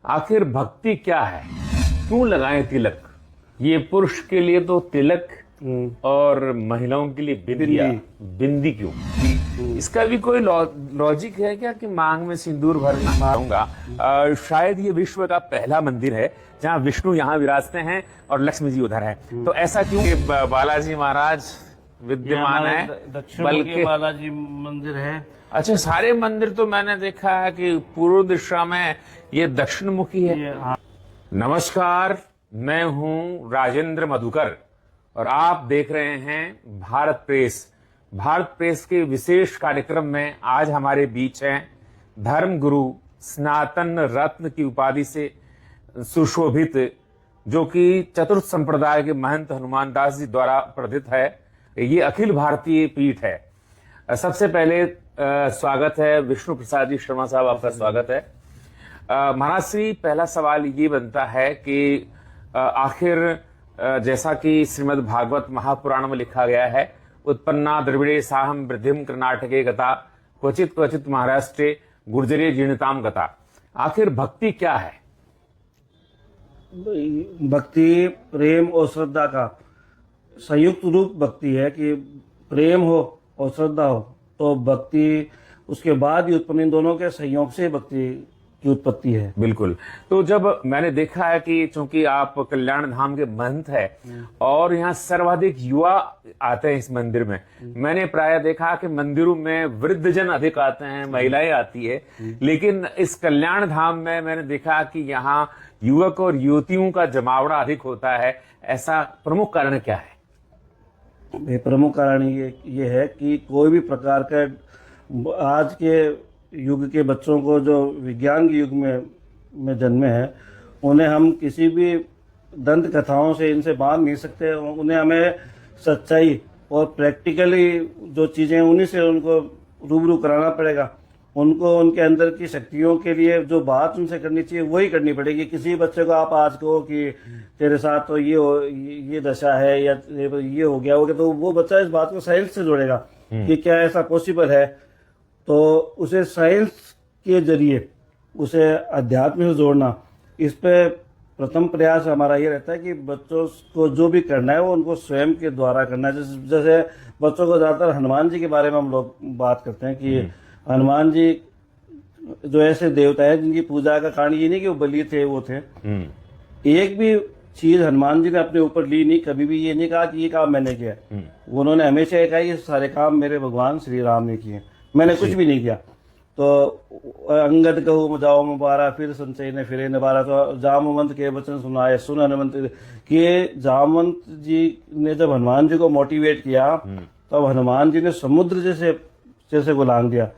आखिर भक्ति क्या है? क्यों लगाएं तिलक? ये पुरुष के लिए तो तिलक और महिलाओं के लिए बिंदिया। बिंदी क्यों? इसका भी कोई लॉजिक है क्या कि मांग में सिंदूर भरूंगा? शायद ये विश्व का पहला मंदिर है जहाँ विष्णु यहाँ विराजते हैं और लक्ष्मी जी उधर है। तो ऐसा क्यों कि बालाजी महाराज विद्यमान है? बल्कि बालाजी मंदिर है। अच्छा, सारे मंदिर तो मैंने देखा है कि पूर्व दिशा में ये दक्षिण मुखी है। नमस्कार, मैं हूं राजेंद्र मधुकर और आप देख रहे हैं भारत प्रेस। भारत प्रेस के विशेष कार्यक्रम में आज हमारे बीच हैं धर्म गुरु सनातन रत्न की उपाधि से सुशोभित, जो कि चतुर्थ संप्रदाय के महंत हनुमान दास जी द्वारा प्रदित है। ये अखिल भारतीय पीठ है। सबसे पहले स्वागत है विष्णु प्रसाद जी शर्मा साहब, आपका स्वागत है। महाराज श्री, पहला सवाल ये बनता है कि आखिर जैसा कि श्रीमद् भागवत महापुराण में लिखा गया है, उत्पन्ना द्रविड़े साहम वृद्धिम कर्नाटके गता क्वचित क्वचित महाराष्ट्रे गुर्जरे जीर्णताम गता। आखिर भक्ति क्या है? भक्ति प्रेम और श्रद्धा का संयुक्त रूप भक्ति है कि प्रेम हो और श्रद्धा हो तो भक्ति, उसके बाद ही उत्पन्न, इन दोनों के संयोग से भक्ति की उत्पत्ति है। बिल्कुल। तो जब मैंने देखा है कि चूंकि आप कल्याण धाम के महंत है और यहाँ सर्वाधिक युवा आते हैं इस मंदिर में, मैंने प्राय देखा कि मंदिरों में वृद्धजन अधिक आते हैं, महिलाएं आती है, लेकिन इस कल्याण धाम में मैंने देखा कि यहाँ युवक और युवतियों का जमावड़ा अधिक होता है। ऐसा प्रमुख कारण क्या है? प्रमुख कारण ये है कि कोई भी प्रकार का आज के युग के बच्चों को जो विज्ञान के युग में जन्मे हैं, उन्हें हम किसी भी दंत कथाओं से इनसे बांध नहीं सकते। उन्हें हमें सच्चाई और प्रैक्टिकली जो चीज़ें उन्हीं से उनको रूबरू कराना पड़ेगा। उनको उनके अंदर की शक्तियों के लिए जो बात उनसे करनी चाहिए वही करनी पड़ेगी। किसी बच्चे को आप आज कहो कि तेरे साथ तो ये दशा है या ये हो गया, तो वो बच्चा इस बात को साइंस से जोड़ेगा कि क्या ऐसा पॉसिबल है। तो उसे साइंस के जरिए उसे अध्यात्म से जोड़ना, इस पे प्रथम प्रयास हमारा ये रहता है कि बच्चों को जो भी करना है वो उनको स्वयं के द्वारा करना है। जैसे बच्चों को ज़्यादातर हनुमान जी के बारे में हम लोग बात करते हैं कि हनुमान जी जो ऐसे देवता है जिनकी पूजा का कारण ये नहीं कि वो बलि थे, वो थे। एक भी चीज हनुमान जी ने अपने ऊपर ली नहीं, कभी भी ये नहीं कहा कि ये काम मैंने किया। उन्होंने हमेशा ये कहा ये सारे काम मेरे भगवान श्री राम ने किए, मैंने कुछ भी नहीं किया। तो अंगद कहूँ जाओ मुबारा, फिर संचय ने फिरे नबारा। तो जामवंत के वचन सुनाए सुन हनुमंत कि जामवंत जी ने जब हनुमान जी को मोटिवेट किया तब हनुमान जी ने समुद्र जैसे को लांग दिया।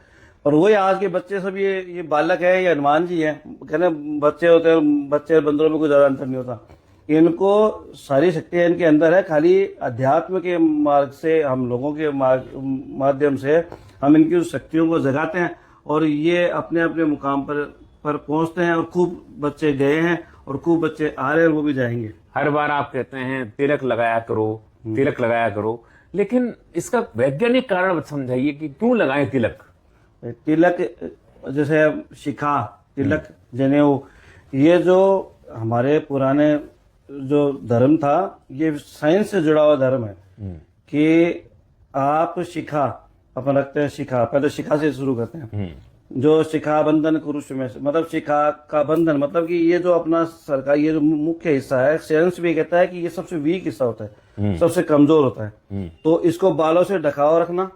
और वही आज के बच्चे सब ये बालक है, ये हनुमान जी हैं। कहने बच्चे होते हैं, बच्चे और बंदरों में कोई ज्यादा अंतर नहीं होता। इनको सारी शक्तियां इनके अंदर है, खाली अध्यात्म के मार्ग से, हम लोगों के माध्यम से हम इनकी शक्तियों को जगाते हैं और ये अपने अपने मुकाम पर पहुंचते हैं। और खूब बच्चे गए हैं और खूब बच्चे आ रहे हैं, वो भी जाएंगे। हर बार आप कहते हैं तिलक लगाया करो, तिलक लगाया करो, लेकिन इसका वैज्ञानिक कारण समझाइए कि क्यों लगाएं तिलक? तिलक जैसे शिखा, तिलक, जनेऊ, ये जो हमारे पुराने जो धर्म था ये साइंस से जुड़ा हुआ धर्म है कि आप शिखा अपन रखते हैं। शिखा पहले शिखा से शुरू करते हैं। जो शिखा बंधन कुरुष में, मतलब शिखा का बंधन, मतलब कि ये जो अपना सर का ये जो मुख्य हिस्सा है, साइंस भी कहता है कि ये सबसे वीक हिस्सा होता है, सबसे कमजोर होता है। तो इसको बालों से ढकाव रखना,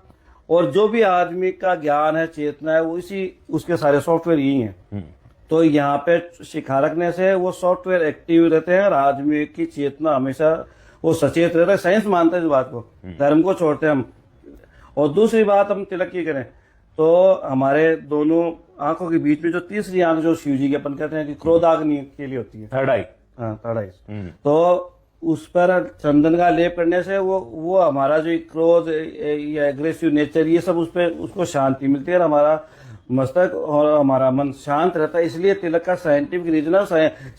और जो भी आदमी का ज्ञान है, चेतना है, वो इसी उसके सारे सॉफ्टवेयर यही हैं। तो यहाँ पे शिखा रखने से वो सॉफ्टवेयर एक्टिव रहते हैं और आदमी की चेतना हमेशा वो सचेत रहता है। साइंस मानता है इस बात को, धर्म को छोड़ते हैं हम। और दूसरी बात हम तिलक की करें तो हमारे दोनों आंखों के बीच में जो तीसरी आंख जो शिव जी की अपन कहते हैं कि क्रोधाग्नि के लिए होती है, थर्ड आई। हाँ, थर्ड आई। तो उस पर चंदन का लेप करने से वो हमारा जो क्रोध या एग्रेसिव नेचर, ये सब उसको शांति मिलती है और हमारा मस्तक और हमारा मन शांत रहता है। इसलिए तिलक का साइंटिफिक रीजन है।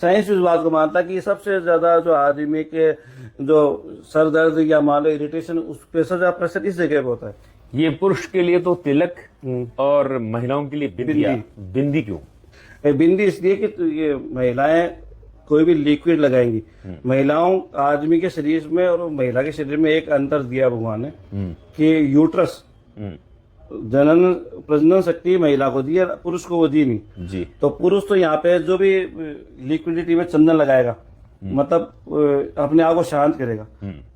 साइंस इस बात को मानता है कि सबसे ज्यादा जो आदमी के जो सर दर्द या मान लो इरिटेशन, उस प्रेशर इस जगह पे होता है। ये पुरुष के लिए तो तिलक और महिलाओं के लिए बिंदी क्यों? बिंदी इसलिए कि तो ये महिलाएं कोई भी लिक्विड लगाएंगी, महिलाओं आदमी के शरीर में और महिला के शरीर में एक अंतर दिया भगवान ने कि यूट्रस जनन प्रजनन शक्ति महिला को दी है, पुरुष को वो दी नहीं जी। तो पुरुष तो यहाँ पे जो भी लिक्विडिटी में चंदन लगाएगा मतलब अपने आप को शांत करेगा,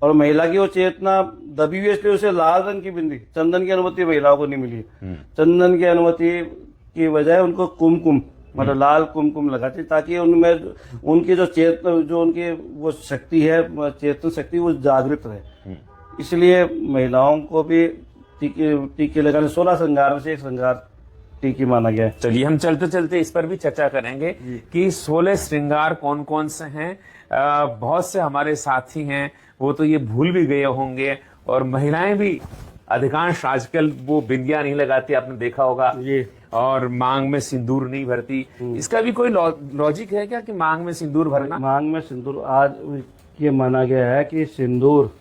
और महिला की वो चेतना दबी हुई है, इसलिए उसे लाल रंग की बिंदी, चंदन की अनुमति महिलाओं को नहीं मिली। चंदन की अनुमति की बजाय उनको कुमकुम मतलब लाल कुमकुम लगाती, ताकि उनमें उनकी जो चेतना जो उनकी वो शक्ति है, चेतन शक्ति, वो जागृत रहे। इसलिए महिलाओं को भी टीके लगाने 16 श्रृंगार में से एक श्रृंगार टीके माना गया है। चलिए हम चलते चलते इस पर भी चर्चा करेंगे कि 16 श्रृंगार कौन कौन से हैं। बहुत से हमारे साथी हैं वो तो ये भूल भी गए होंगे, और महिलाएं भी अधिकांश आजकल वो बिंदिया नहीं लगाती, आपने देखा होगा, और मांग में सिंदूर नहीं भरती। इसका भी कोई लॉजिक है क्या कि मांग में सिंदूर भरना? मांग में सिंदूर आज ये माना गया है कि सिंदूर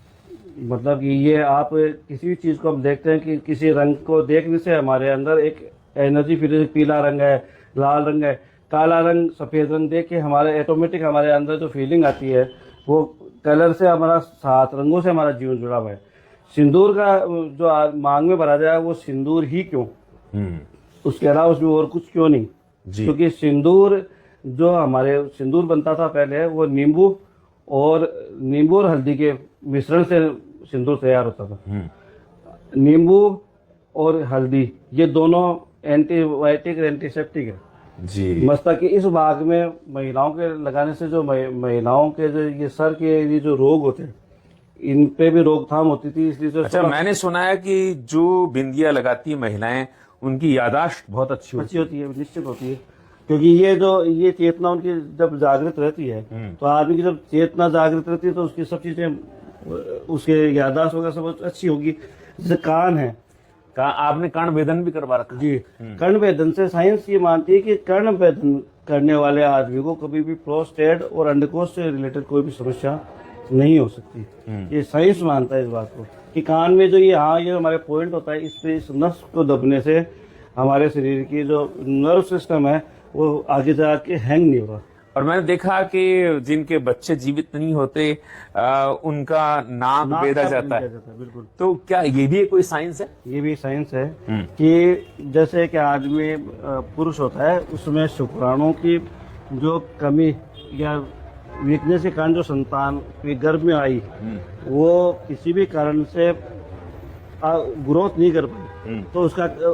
मतलब कि ये आप किसी भी चीज को हम देखते हैं कि किसी रंग को देखने से हमारे अंदर एक एनर्जी फील, पीला रंग है, लाल रंग है, काला रंग, सफेद रंग देख के हमारे ऑटोमेटिक हमारे अंदर जो फीलिंग आती है वो कलर से हमारा 7 रंगों से हमारा जीवन जुड़ा हुआ है। सिंदूर का जो मांग में भरा जाए वो सिंदूर ही क्यों, उसके अलावा उसमें और कुछ क्यों नहीं? क्योंकि सिंदूर जो हमारे सिंदूर बनता था पहले वो नींबू और हल्दी के मिश्रण से सिंदूर तैयार होता था। नींबू और हल्दी ये दोनों एंटीबायोटिक एंटीसेप्टिक है जी। मस्तक के इस भाग में महिलाओं के लगाने से जो महिलाओं के जो ये सर के ये जो रोग होते हैं इन पे भी रोकथाम होती थी। इसलिए अच्छा, मैंने सुना है कि जो बिंदिया लगाती है महिलाएं उनकी यादाश्त बहुत अच्छी होती है, निश्चित होती है, क्योंकि ये चेतना उनकी जब जागृत रहती है तो आदमी की जब चेतना जागृत रहती है तो उसकी सब चीजें उसके यादाश्त वगैरह सब अच्छी होगी। जैसे कान है, आपने कर्ण वेदन भी करवा रखा जी। कर्ण वेदन से साइंस ये मानती है कि कर्ण वेदन करने वाले आदमी को कभी भी प्रोस्टेट और अंडकोश से रिलेटेड कोई भी समस्या नहीं हो सकती। ये साइंस मानता है इस बात को कि कान में जो ये हमारे पॉइंट होता है, इस नस को दबने से हमारे शरीर की जो नर्व सिस्टम है वो आगे जाके हैंग नहीं होगा। और मैंने देखा कि जिनके बच्चे जीवित नहीं होते उनका नाक बेधा जाता है। बिल्कुल। तो क्या ये भी कोई साइंस है? ये भी साइंस है कि जैसे कि आदमी पुरुष होता है उसमें शुक्राणुओं की जो कमी या वीकनेस के कारण जो संतान गर्भ में आई वो किसी भी कारण से ग्रोथ नहीं कर पाई, तो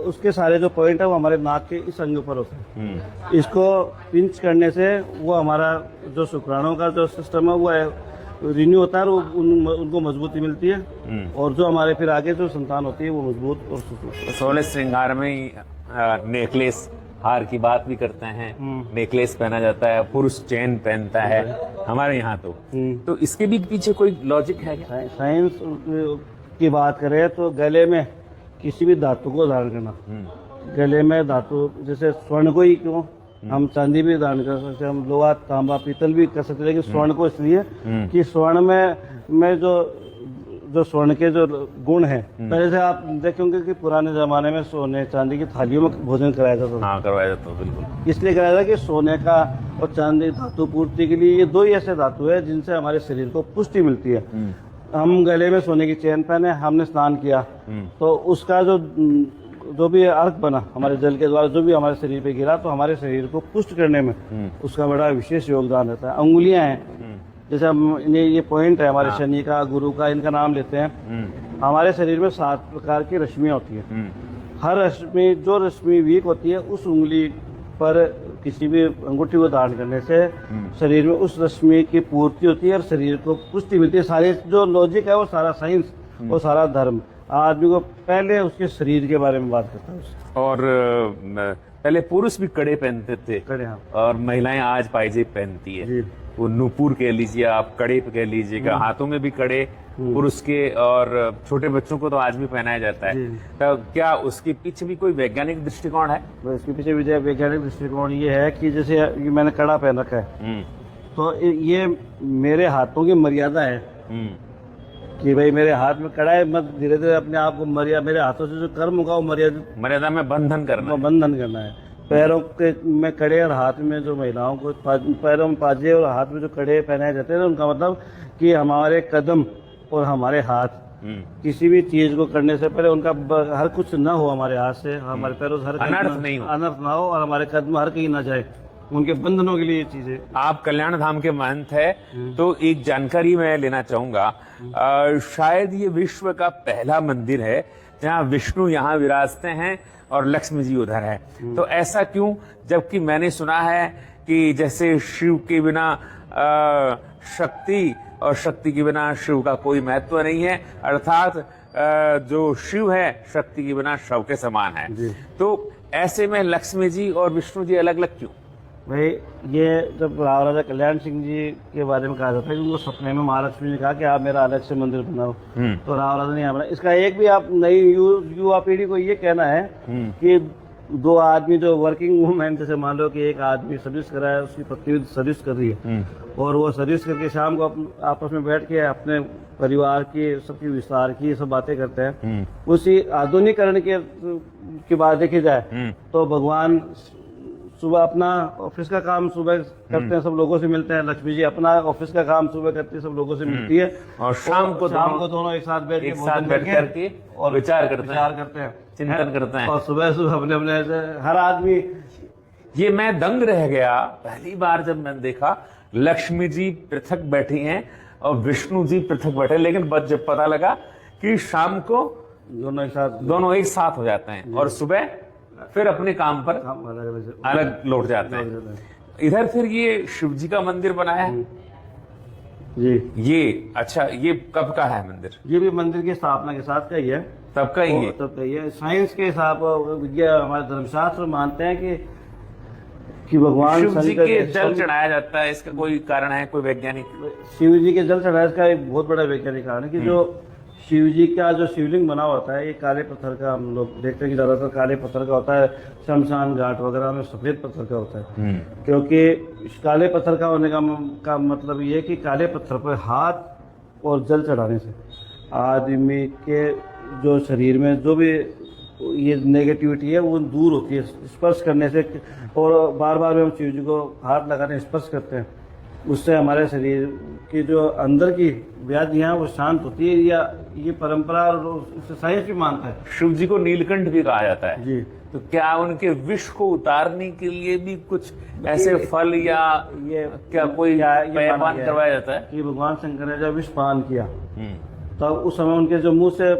उसके सारे जो पॉइंट है वो हमारे नाक के इस अंग पर होते हैं। इसको पिंच करने से वो हमारा जो शुक्राणुओं का जो सिस्टम है वो रिन्यू होता है और उनको मजबूती मिलती है, और जो हमारे फिर आगे जो संतान होती है वो मजबूत और 16 श्रृंगार में नेकलेस हार की बात भी करते हैं, नेकलेस पहना जाता है, पुरुष चेन पहनता है हमारे यहाँ तो इसके भी पीछे कोई लॉजिक है क्या? साइंस की बात करें तो गले में किसी भी धातु को धारण करना, गले में धातु जैसे स्वर्ण को ही क्यों, हम चांदी भी धारण कर सकते हैं, हम लोहा तांबा पीतल भी कर सकते हैं, लेकिन स्वर्ण को इसलिए कि स्वर्ण में जो स्वर्ण के जो गुण हैं, पहले से आप देखेंगे कि पुराने जमाने में सोने चांदी की थालियों में भोजन कराया जाता था। हाँ, करवाया जाता, बिल्कुल। इसलिए कराया जाता कि सोने का और चांदी धातु पूर्ति के लिए ये 2 ही ऐसे धातु है जिनसे हमारे शरीर को पुष्टि मिलती है। हम गले में सोने की चेन पहने, हमने स्नान किया तो उसका जो भी अर्क बना हमारे जल के द्वारा जो भी हमारे शरीर पे गिरा तो हमारे शरीर को पुष्ट करने में उसका बड़ा विशेष योगदान रहता है। अंगुलियां हैं, जैसे हम ये पॉइंट है हमारे शनि का, गुरु का, इनका नाम लेते हैं। हमारे शरीर में 7 प्रकार की रश्मियां होती है। हर रश्मि जो रश्मि वीक होती है उस उंगली पर किसी भी अंगूठी को धारण करने से शरीर में उस रश्मि की पूर्ति होती है और शरीर को पुष्टि मिलती है। सारे जो लॉजिक है वो सारा साइंस और सारा धर्म आदमी को पहले उसके शरीर के बारे में बात करता है। और पहले पुरुष भी कड़े पहनते थे, कड़े, हाँ। और महिलाएं आज पायजेब पहनती है, वो नूपुर कह लीजिए आप, कड़े कह लीजिएगा, हाथों में भी कड़े पुरुष के, और छोटे बच्चों को तो आज भी पहनाया जाता है। तो क्या उसके पीछे भी कोई वैज्ञानिक दृष्टिकोण है? इसके पीछे भी वैज्ञानिक दृष्टिकोण ये है कि जैसे ये मैंने कड़ा पहन रखा है तो ये मेरे हाथों की मर्यादा है कि भाई मेरे हाथ में कड़ा है, मत धीरे धीरे अपने आप को मेरे हाथों से जो कर्म होगा वो मर्यादा में बंधन करना है। पैरों के में कड़े और हाथ में जो महिलाओं को पैरों में पाजे और हाथ में जो कड़े पहनाए जाते हैं, उनका मतलब कि हमारे कदम और हमारे हाथ किसी भी चीज को करने से पहले उनका हर कुछ ना हो, हमारे हाथ से हमारे पैरों से हर अनर्थ नहीं हो, अनर्थ ना हो, और हमारे कदम हर कहीं ना जाए, उनके बंधनों के लिए ये चीजें। आप कल्याण धाम के महंत है, तो एक जानकारी मैं लेना चाहूंगा। शायद ये विश्व का पहला मंदिर है जहाँ विष्णु यहाँ विराजते हैं और लक्ष्मी जी उधर है। तो ऐसा क्यों, जबकि मैंने सुना है कि जैसे शिव के बिना शक्ति और शक्ति के बिना शिव का कोई महत्व नहीं है, अर्थात जो शिव है शक्ति के बिना शव के समान है। तो ऐसे में लक्ष्मी जी और विष्णु जी अलग अलग क्यों? भाई ये जब राजा कल्याण सिंह जी के बारे में कहा जाता है कि उनको सपने में महालक्ष्मी ने कहा कि आप मेरा अलग से मंदिर बनाओ, तो राजा ने यहाँ बनाया। इसका एक भी आप नई युवा पीढ़ी को ये कहना है कि दो आदमी जो वर्किंग वुमेन, जैसे मान लो कि एक आदमी सर्विस कर रहा है, उसकी पत्नी सर्विस कर रही है, और वो सर्विस करके शाम को आपस में बैठ के अपने परिवार की सबकी विस्तार की सब बातें करते हैं। उसी आधुनिकीकरण की बात देखी जाए तो भगवान सुबह अपना ऑफिस का काम सुबह करते हैं, सब लोगों से मिलते हैं। लक्ष्मी जी अपना ऑफिस का काम सुबह करती है, सब लोगों से मिलती है, और शाम को दोनों एक साथ बैठ करके और विचार करते हैं, चिंतन करते हैं। और सुबह सुबह अपने अपने हर आदमी, ये मैं दंग रह गया पहली बार जब मैंने देखा लक्ष्मी जी पृथक बैठी हैं और विष्णु जी पृथक बैठे, लेकिन जब पता लगा कि शाम को दोनों एक साथ हो जाते हैं और सुबह फिर अपने काम पर अलग लौट जाते हैं। इधर फिर ये शिव जी का मंदिर बनाया है जी। ये अच्छा, ये कब का है मंदिर? ये भी मंदिर की स्थापना के साथ का ही है, तब का ही है। तब का ही है। साइंस के हिसाब हमारे धर्मशास्त्र मानते हैं कि भगवान शिव जी के जल चढ़ाया जाता है, इसका कोई कारण है, कोई वैज्ञानिक? शिव जी के जल चढ़ाया, इसका एक बहुत बड़ा वैज्ञानिक कारण है कि जो शिव जी का जो शिवलिंग बना होता है, ये काले पत्थर का, हम लोग देखते हैं कि ज्यादातर काले पत्थर का होता है, शमशान घाट वगैरह में सफेद पत्थर का होता है। क्योंकि काले पत्थर का होने का मतलब ये है कि काले पत्थर पर हाथ और जल चढ़ाने से आदमी के जो शरीर में जो भी ये नेगेटिविटी है वो दूर होती है, स्पर्श करने से। और बार बार हम शिव जी को हाथ लगाने स्पर्श करते हैं, उससे हमारे शरीर की जो अंदर की व्याधियां वो शांत होती है। या ये परंपरा और साइंस भी मानता है। शिव जी को नीलकंठ भी कहा जाता है जी। तो क्या उनके विष को उतारने के लिए भी कुछ ऐसे फल या ये क्या कोई पैमान करवाया जाता है? कि भगवान शंकर ने जब विष पान किया तब उस समय उनके जो मुंह से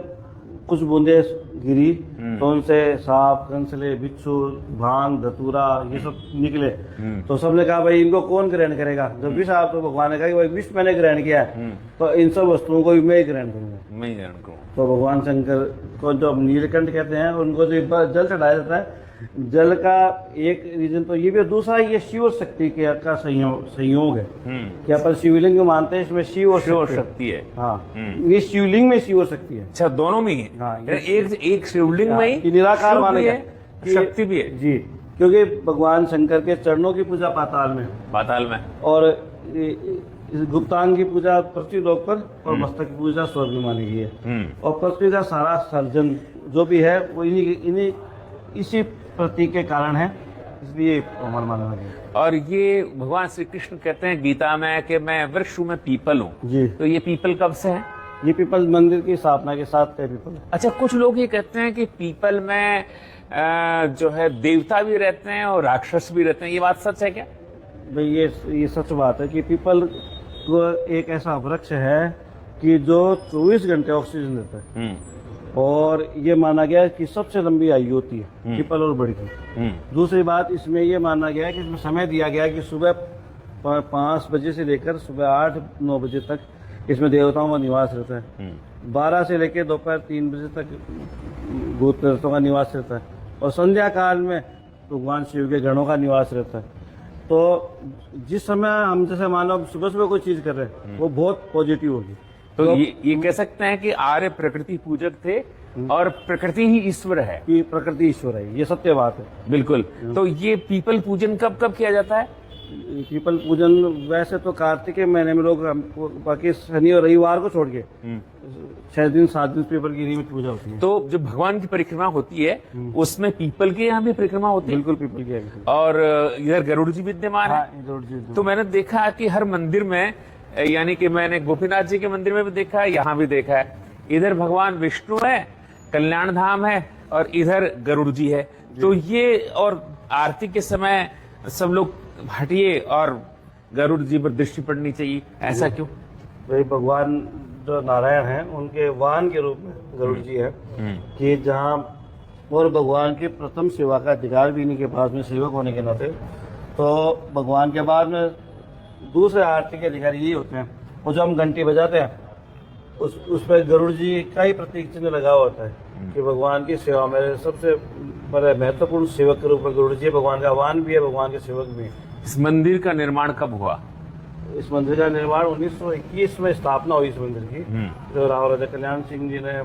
कुछ बूंदे गिरी, तो उनसे सांप, कंसले, बिच्छू, भांग, धतूरा ये सब निकले। तो सबने कहा भाई इनको कौन ग्रहण करेगा? जब विष आप, तो भगवान ने कहा कि भाई विष मैंने ग्रहण किया है, तो इन सब वस्तुओं को भी मैं ही ग्रहण करूंगा, मैं ही ग्रहण करूंगा। तो भगवान शंकर को जो नीलकंठ कहते हैं, उनको जो जल चढ़ाया जाता है, जल का एक रीजन तो ये भी, दूसरा ये शिव और शक्ति का संयोग है कि अपन शिवलिंग को मानते हैं, इसमें शिव और शक्ति है। हाँ, ये शिवलिंग में शिव और शक्ति है। अच्छा, दोनों में ही है। हाँ, एक शिवलिंग में ही निराकार माने है, शक्ति भी है जी। क्योंकि भगवान शंकर के चरणों की पूजा पाताल में और इस गुप्तांग की पूजा पृथ्वी लोक पर, और मस्तक की पूजा स्वर्ग में मानी गई है। और पृथ्वी का सारा सर्जन जो भी है वो इसी प्रतीक के कारण है, इसलिए हमारा माना गया। और ये भगवान श्री कृष्ण कहते हैं गीता में कि मैं वृक्ष हूँ, मैं पीपल हूँ जी। तो ये पीपल कब से है? ये पीपल मंदिर की स्थापना के साथ है पीपल। अच्छा, कुछ लोग ये कहते हैं कि पीपल में जो है देवता भी रहते हैं और राक्षस भी रहते हैं, ये बात सच है क्या? भाई ये सच बात है कि पीपल तो एक ऐसा वृक्ष है कि जो 24 घंटे ऑक्सीजन देता है, और ये माना गया है कि सबसे लंबी आयु होती है पीपल और बड़ी की। दूसरी बात इसमें ये माना गया है कि इसमें समय दिया गया है कि सुबह 5 बजे से लेकर सुबह 8-9 बजे तक इसमें देवताओं का निवास रहता है, 12 से लेकर दोपहर 3 बजे तक भूत प्रेतों का निवास रहता है, और संध्या काल में भगवान शिव के गणों का निवास रहता है। तो जिस समय हम जैसे मानो सुबह सुबह कोई चीज कर रहे हैं वो बहुत पॉजिटिव होगी। तो ये कह सकते हैं कि आर्य प्रकृति पूजक थे और प्रकृति ही ईश्वर है। कि प्रकृति ईश्वर है, ये सत्य बात है। बिल्कुल। तो ये पीपल पूजन कब कब किया जाता है? पीपल पूजन वैसे तो कार्तिक के महीने में लोग बाकी शनि और रविवार को छोड़ के 6 दिन 7 दिन पीपल की नियमित पूजा होती है। तो जो भगवान की परिक्रमा होती है उसमें पीपल के यहाँ भी परिक्रमा होती है? बिल्कुल पीपल की है। और इधर गरुड़ जी विद्यमान है। हाँ, गरुड़ जी तो मैंने देखा कि हर मंदिर में, यानी कि मैंने गोपीनाथ जी के मंदिर में भी देखा है, यहाँ भी देखा है, इधर भगवान विष्णु है, कल्याण धाम है, और इधर गरुड़ जी है। तो ये, और आरती के समय सब लोग हटिए और गरुड़ जी पर दृष्टि पड़नी चाहिए, ऐसा क्यों? वही भगवान जो नारायण हैं उनके वाहन के रूप में गरुड़ जी है कि जहाँ, और भगवान की प्रथम सेवा का अधिकार भी इन्हीं के पास में, सेवक होने के नाते। तो भगवान के बाद में दूसरे आरती के अधिकारी यही होते हैं। और जो हम घंटी बजाते हैं उस पर गरुड़ जी का ही प्रतीक चिन्ह लगा हुआ होता है कि भगवान की सेवा में सबसे बड़े महत्वपूर्ण सेवक के रूप में गरुड़ जी भगवान का वाहन भी है, भगवान के सेवक भी है। इस मंदिर का निर्माण कब हुआ? इस मंदिर का निर्माण 1921 में स्थापना हुई इस मंदिर की, जो राव राजा कल्याण सिंह जी ने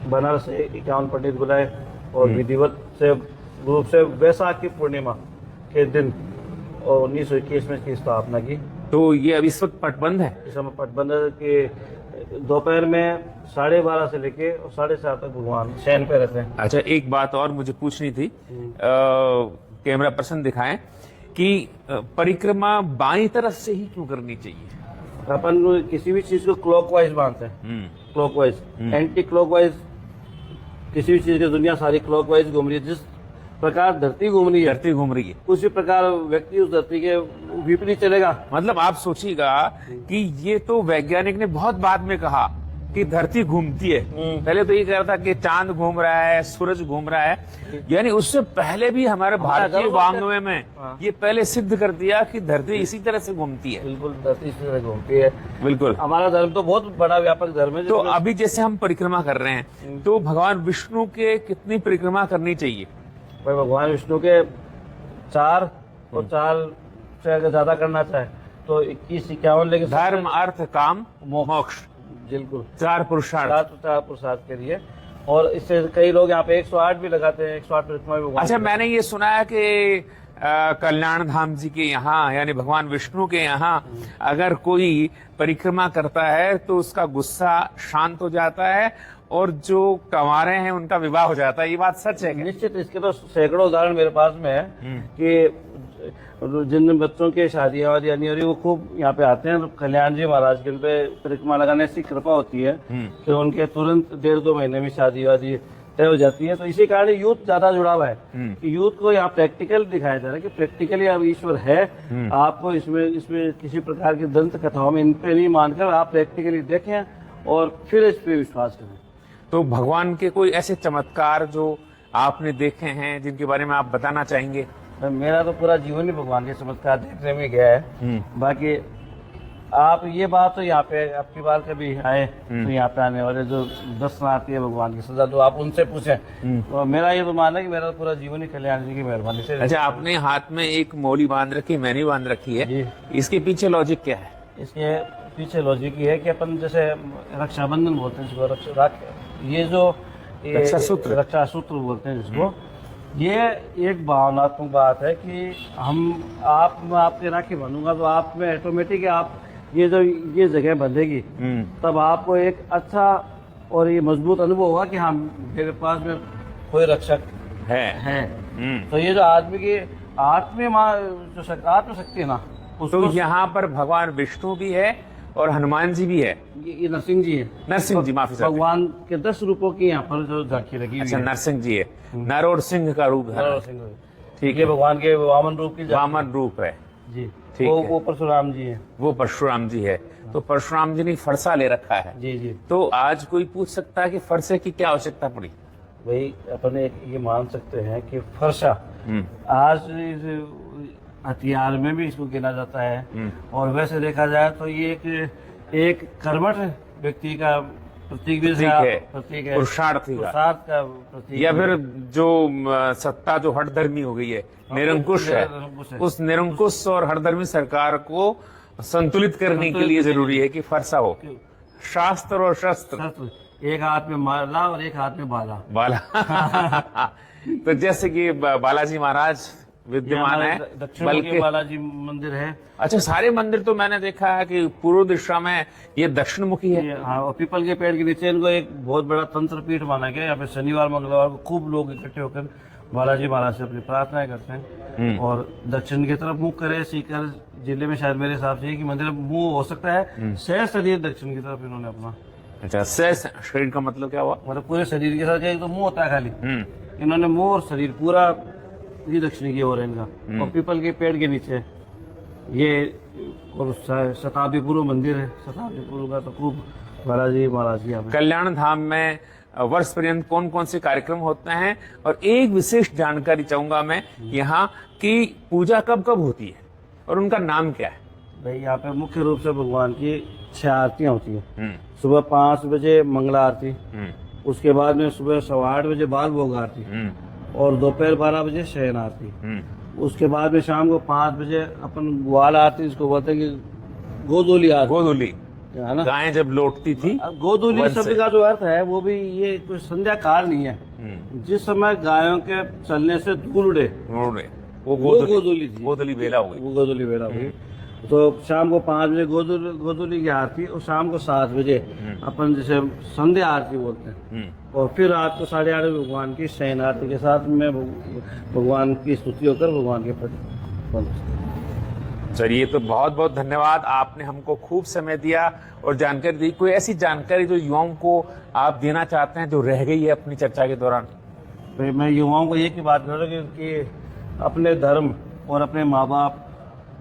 बनारस से 51 पंडित बुलाए और विधिवत से रूप से वैसाख की पूर्णिमा के दिन और 1921 में इसकी स्थापना की। तो ये अभी इस वक्त पटबंद है? इस समय पटबंद के दोपहर में 12:30 से लेके 7:30 तक भगवान शयन पे रहते हैं। अच्छा, एक बात और मुझे पूछनी थी, कैमरा पर्सन दिखाएं कि परिक्रमा बाईं तरफ से ही क्यों करनी चाहिए? अपन किसी भी चीज को क्लॉकवाइज मानते हैं, क्लॉकवाइज, एंटी क्लॉकवाइज किसी भी चीज की दुनिया सारी क्लॉकवाइज घूम रही है। जिस प्रकार धरती घूम रही है, धरती घूम रही है, उसी प्रकार व्यक्ति उस धरती के विपरीत चलेगा। मतलब आप सोचिएगा कि ये तो वैज्ञानिक ने बहुत बाद में कहा कि धरती घूमती है। पहले तो ये कह रहा था कि चांद घूम रहा है, सूरज घूम रहा है, यानी उससे पहले भी हमारे भारतीय वाङ्मय में ये पहले सिद्ध कर दिया कि धरती इसी तरह से घूमती है। बिल्कुल, धरती इसी तरह घूमती है। बिल्कुल, हमारा धर्म तो बहुत बड़ा व्यापक धर्म है। तो अभी जैसे हम परिक्रमा कर रहे हैं, तो भगवान विष्णु के कितनी परिक्रमा करनी चाहिए? भाई भगवान विष्णु के 4 और 4 से अगर ज्यादा करना चाहे तो 21-51, लेकिन धर्म, अर्थ, काम, मोक्ष, बिल्कुल 4 पुरुषार्थ। 4 पुरुषार्थ के लिए। और इससे कई लोग यहाँ पे 108 भी लगाते हैं, 108 परिक्रमा भी भगवान। अच्छा, मैंने ये सुना है कि कल्याण धाम जी के यहाँ, यानी भगवान विष्णु के यहाँ, अगर कोई परिक्रमा करता है तो उसका गुस्सा शांत हो जाता है और जो कंवारे हैं उनका विवाह हो जाता है। ये बात सच है क्या? निश्चित, इसके तो सैकड़ों उदाहरण मेरे पास में है कि जिन बच्चों की शादियां वादियां नहीं हो रही वो खूब यहाँ पे आते हैं। तो कल्याण जी महाराज के उनपे परिक्रमा लगाने से कृपा होती है कि उनके तुरंत 1.5-2 महीने में शादी वादी तय हो जाती है। तो इसी कारण यूथ ज्यादा जुड़ा हुआ है कि यूथ को यहाँ प्रैक्टिकल दिखाया जा रहा है कि प्रैक्टिकली अब ईश्वर है। आपको इसमें किसी प्रकार की दंत कथाओं में इन पे नहीं मानकर आप प्रैक्टिकली देखें और फिर इस पे विश्वास करें। तो भगवान के कोई ऐसे चमत्कार जो आपने देखे हैं जिनके बारे में आप बताना चाहेंगे? मेरा तो पूरा जीवन ही भगवान के चमत्कार देखने में गया है। बाकी आप ये बात तो यहाँ पे आपकी बार कभी आए तो यहाँ पे आने वाले जो दर्शनार्थी है भगवान की सजा, तो आप उनसे पूछें। तो मेरा ये तो मानना है कि मेरा तो पूरा जीवन ही कल्याण जी की मेहरबानी से। अच्छा, आपने हाथ में एक मौली बांध रखी, मैंने बांध रखी है, इसके पीछे लॉजिक क्या है? इसके पीछे लॉजिक ये है कि अपन जैसे रक्षाबंधन बोलते हैं जिसको, ये जो रक्षा सूत्र बोलते हैं जिसको, ये एक भावनात्मक बात है कि मैं आपके राखी बनूंगा तो आप में ऑटोमेटिक आप ये जगह बंधेगी, तब आपको एक अच्छा और ये मजबूत अनुभव होगा कि हाँ मेरे पास में कोई रक्षक है। तो ये जो आदमी की आत्मशक्ति है ना, तो यहाँ पर भगवान विष्णु भी है और हनुमान जी भी है। ये नरसिंह जी है। नरसिंह जी, माफी साहब, भगवान के 10 रूपों की यहाँ पर जो झांकी लगी हुई है। अच्छा, नरसिंह जी है, नर और सिंह का रूप है। ठीक है, भगवान के वामन रूप की वामन रूप है जी। ठीक है। वो परशुराम जी है। वो परशुराम जी है। तो परशुराम जी ने फरसा ले रखा है। जी। तो आज कोई पूछ सकता है कि फरसे की क्या आवश्यकता पड़ी? भाई अपन ये मान सकते हैं कि फरसा आज हथियार में भी इसको गिना जाता है, और वैसे देखा जाए तो ये एक कर्मठ व्यक्ति का प्रतीक भी है, पुरुषार्थ का प्रतीक, या फिर जो सत्ता जो हठधर्मी हो गई है, निरंकुश है, उस निरंकुश और हठधर्मी सरकार को संतुलित करने के लिए जरूरी है कि फरसा हो। शास्त्र और शस्त्र, एक हाथ में माला और एक हाथ में बाला। तो जैसे कि बालाजी महाराज विद्यमान है, दक्षिण मुखी बालाजी मंदिर है। अच्छा, सारे मंदिर तो मैंने देखा है कि पूर्व दिशा में ये दक्षिण मुखी है। हाँ, और पीपल के पेड़ के नीचे इनको एक बहुत बड़ा तंत्र पीठ माना गया। यहाँ पे शनिवार मंगलवार को खूब लोग इकट्ठे होकर बालाजी महाराज से अपनी प्रार्थनाएं करते हैं। और दक्षिण की तरफ मुख करे, सीकर जिले में शायद मेरे हिसाब से कि मंदिर मुंह हो सकता है, सहज शरीर दक्षिण की तरफ इन्होंने अपना। अच्छा, सहज शरीर का मतलब क्या हुआ? मतलब पूरे शरीर के साथ, एक तो मुंह होता है खाली, इन्होंने मुंह और शरीर पूरा ये दक्षिण की ओर है इनका। और पीपल के पेड़ के नीचे ये और शताब्दी पूर्व मंदिर है। शताब्दी पूर्व का तो खूब बालाजी महाराज यहाँ पे। कल्याण धाम में वर्ष पर्यंत कौन कौन से कार्यक्रम होते हैं, और एक विशेष जानकारी चाहूंगा मैं यहाँ की पूजा कब कब होती है और उनका नाम क्या है? भाई यहाँ पे मुख्य रूप से भगवान की 6 आरतियाँ होती हैं। सुबह 5 बजे मंगला आरती, उसके बाद में सुबह 8:15 बजे बाल भोग आरती, और दोपहर 12 बजे शयन आरती। उसके बाद में शाम को 5 बजे अपन ग्वाल आरती, इसको बोलते हैं कि गोदोली आरती। गोधूली है ना, गायें जब लौटती थी। अब गोदोली शब्द का जो अर्थ है वो भी ये कोई संध्या काल नहीं है। जिस समय गायों के चलने से धूल उड़े वो गोदोली थी, गोधूली बेला हो गई। वो गोदोली बेला हुई। तो शाम को 5 बजे गोदोली की आरती, और शाम को 7 बजे अपन जैसे संध्या आरती बोलते हैं। और फिर रात को 8:30 बजे भगवान की शयन आरती के साथ में भगवान की स्तुति होकर भगवान के प्रति। चलिए, तो बहुत बहुत धन्यवाद, आपने हमको खूब समय दिया और जानकारी दी। कोई ऐसी जानकारी जो युवाओं को आप देना चाहते हैं जो रह गई है अपनी चर्चा के दौरान? मैं युवाओं को एक ही बात कर रहा हूँ कि अपने धर्म और अपने माँ बाप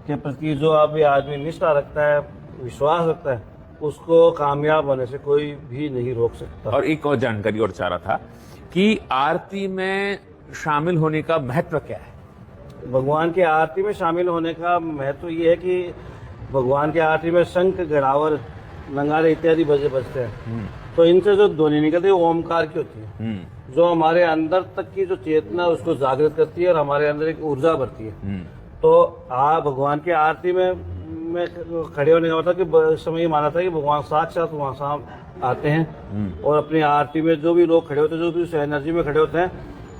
के प्रति जो अभी आदमी निष्ठा रखता है, विश्वास रखता है, उसको कामयाब होने से कोई भी नहीं रोक सकता। और एक और जानकारी और चाह रहा था कि आरती में शामिल होने का महत्व क्या है? भगवान की आरती में शामिल होने का महत्व ये है कि भगवान की आरती में शंख, गड़ावर, नगाड़े इत्यादि बजते हैं। तो इनसे जो ध्वनि निकलती है वो ओमकार की होती है, जो हमारे अंदर तक की जो चेतना उसको जागृत करती है और हमारे अंदर एक ऊर्जा भरती है। तो भगवान की आरती में खड़े होने का मतलब कि समय ये माना था कि भगवान साक्षात वहाँ सामने आते हैं, और अपनी आरती में जो भी लोग खड़े होते हैं, जो भी उस एनर्जी में खड़े होते हैं,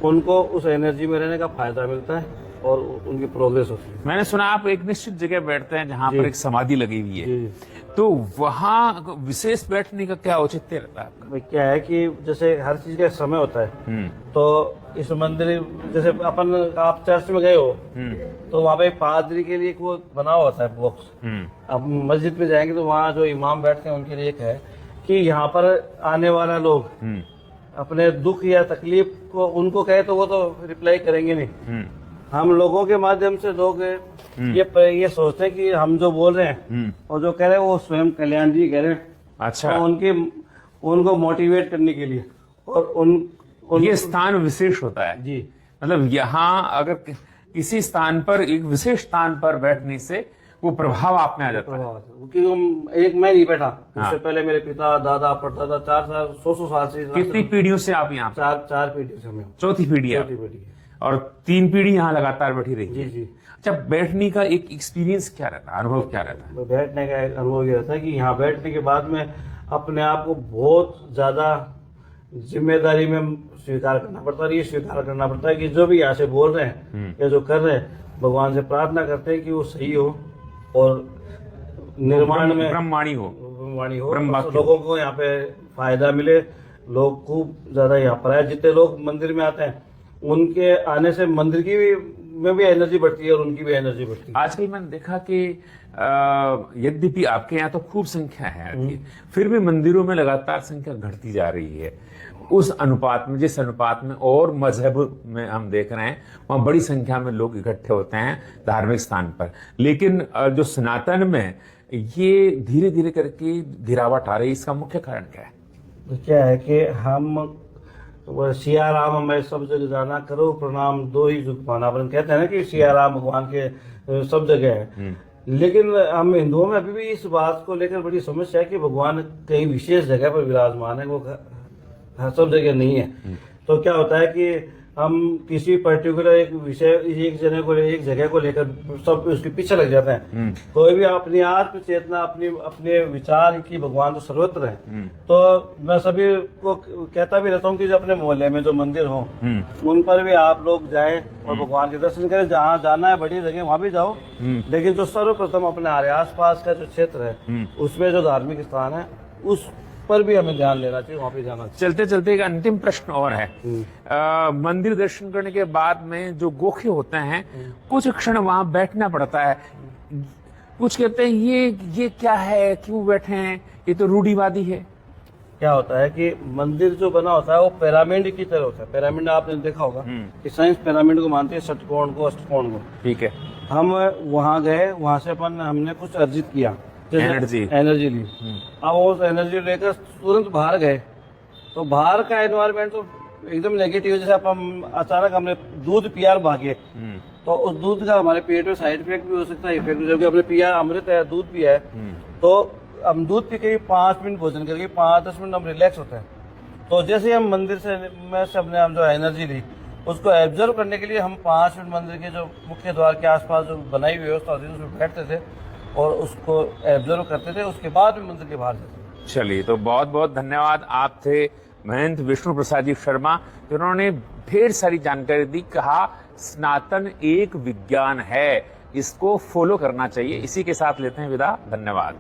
उनको उस एनर्जी में रहने का फायदा मिलता है और उनकी प्रोग्रेस होती है। मैंने सुना आप एक निश्चित जगह बैठते हैं जहाँ पर एक समाधि लगी हुई है, तो वहाँ विशेष बैठने का क्या औचित्य रहता है आपका? क्या है कि जैसे हर चीज का समय होता है, तो इस मंदिर जैसे अपन आप चर्च में गए हो तो वहाँ पे पादरी के लिए एक वो बना हुआ होता है बॉक्स। अब मस्जिद में जाएंगे तो वहाँ जो इमाम बैठते हैं उनके लिए एक है कि यहाँ पर आने वाला लोग अपने दुख या तकलीफ को उनको कहे तो वो तो रिप्लाई करेंगे नहीं। हम लोगों के माध्यम से लोग ये सोचते हैं कि हम जो बोल रहे हैं और जो कह रहे हैं वो स्वयं कल्याण जी कह रहे हैं। अच्छा, तो उनको मोटिवेट करने के लिए और ये स्थान विशेष होता है जी। मतलब यहाँ अगर किसी स्थान पर, एक विशेष स्थान पर बैठने से वो प्रभाव आप में आ जाता है। क्योंकि एक मैं नहीं बैठा, इससे पहले मेरे पिता, दादा, परदादा 4 साल 100 साल से। कितनी पीढ़ियों से आप यहाँ? 4 पीढ़ी से मैं। चौथी पीढ़ी है और 3 पीढ़ी यहाँ लगातार बैठी रही। जी जी। अच्छा, बैठने का एक एक्सपीरियंस क्या रहता है, अनुभव क्या रहता है? बैठने का एक अनुभव ये रहता है कि यहाँ बैठने के बाद में अपने आप को बहुत ज्यादा जिम्मेदारी में स्वीकार करना पड़ता है। ये स्वीकार करना पड़ता है कि जो भी यहाँ से बोल रहे हैं या जो कर रहे हैं, भगवान से प्रार्थना करते हैं कि वो सही हो और निर्माण में ब्रह्मवाणी हो, लोगों को यहाँ पे फायदा मिले। लोग खूब ज्यादा यहाँ पर आए, जितने लोग मंदिर में आते हैं उनके आने से मंदिर की में भी एनर्जी बढ़ती है और उनकी भी एनर्जी बढ़ती है। आजकल मैंने देखा कि यद्यपि आपके यहाँ तो खूब संख्या है, फिर भी मंदिरों में लगातार संख्या घटती जा रही है। उस अनुपात में, जिस अनुपात में और मजहब में हम देख रहे हैं, वहाँ बड़ी संख्या में लोग इकट्ठे होते हैं धार्मिक स्थान पर, लेकिन जो सनातन में ये धीरे धीरे करके गिरावट आ रही है। इसका मुख्य कारण क्या है? क्या है कि हम सिया राम मैं सब जगह जाना, करो प्रणाम दो ही जुग पाना। अपन कहते हैं ना कि सिया राम भगवान के सब जगह है, लेकिन हम हिंदुओं में अभी भी इस बात को लेकर बड़ी समस्या है कि भगवान कहीं विशेष जगह पर विराजमान है, वो सब जगह नहीं है। तो क्या होता है कि हम किसी पर्टिकुलर एक विषय एक जगह को लेकर सब उसके पीछे लग जाते हैं। कोई भी अपनी आत्म चेतना अपने विचार की भगवान तो सर्वत्र है। तो मैं सभी को कहता भी रहता हूँ कि जो अपने मोहल्ले में जो मंदिर हो उन पर भी आप लोग जाएं और भगवान के दर्शन करें। जहाँ जाना है बड़ी जगह वहां भी जाओ, लेकिन जो सर्वप्रथम अपने आस पास का जो क्षेत्र है उसमें जो धार्मिक स्थान है उस पर भी हमें ध्यान देना चाहिए, वहां पे जाना चाहिए। चलते चलते एक अंतिम प्रश्न और है। मंदिर दर्शन करने के बाद में जो गोखे होते हैं कुछ क्षण वहां बैठना पड़ता है। कुछ कहते हैं ये क्या है, क्यों बैठे हैं, ये तो रूढ़िवादी है। क्या होता है कि मंदिर जो बना होता है वो पिरामिड की तरह होता है। पिरामिड आपने देखा होगा कि साइंस पिरामिड को मानती है, षटकोण को, अष्टकोण को। ठीक है। हम वहां गए, वहां से हमने कुछ अर्जित किया, एनर्जी ली। अब उस एनर्जी लेकर तुरंत बाहर गए तो बाहर का एनवायरनमेंट तो एकदम नेगेटिव। जैसे हम अचानक हमने दूध पिया भागे तो उस दूध का हमारे पेट में साइड इफेक्ट भी हो सकता है। इफेक्ट जबकि हमने पिया अमृत है, दूध पिया है, तो हम दूध पी के 5 मिनट भोजन करके 5-10 मिनट हम रिलैक्स होते हैं। तो जैसे हम मंदिर से हमने हम जो एनर्जी ली उसको एब्जर्व करने के लिए हम 5 मिनट मंदिर के जो मुख्य द्वार के आसपास जो बनाई हुई व्यवस्था होती है उसमें बैठते थे और उसको एब्जर्व करते थे। उसके बाद भी मंदिर के बाहर जाते थे। चलिए, तो बहुत बहुत धन्यवाद। आप थे महंत विष्णु प्रसाद जी शर्मा, जिन्होंने ढेर सारी जानकारी दी। कहा सनातन एक विज्ञान है, इसको फॉलो करना चाहिए। इसी के साथ लेते हैं विदा। धन्यवाद।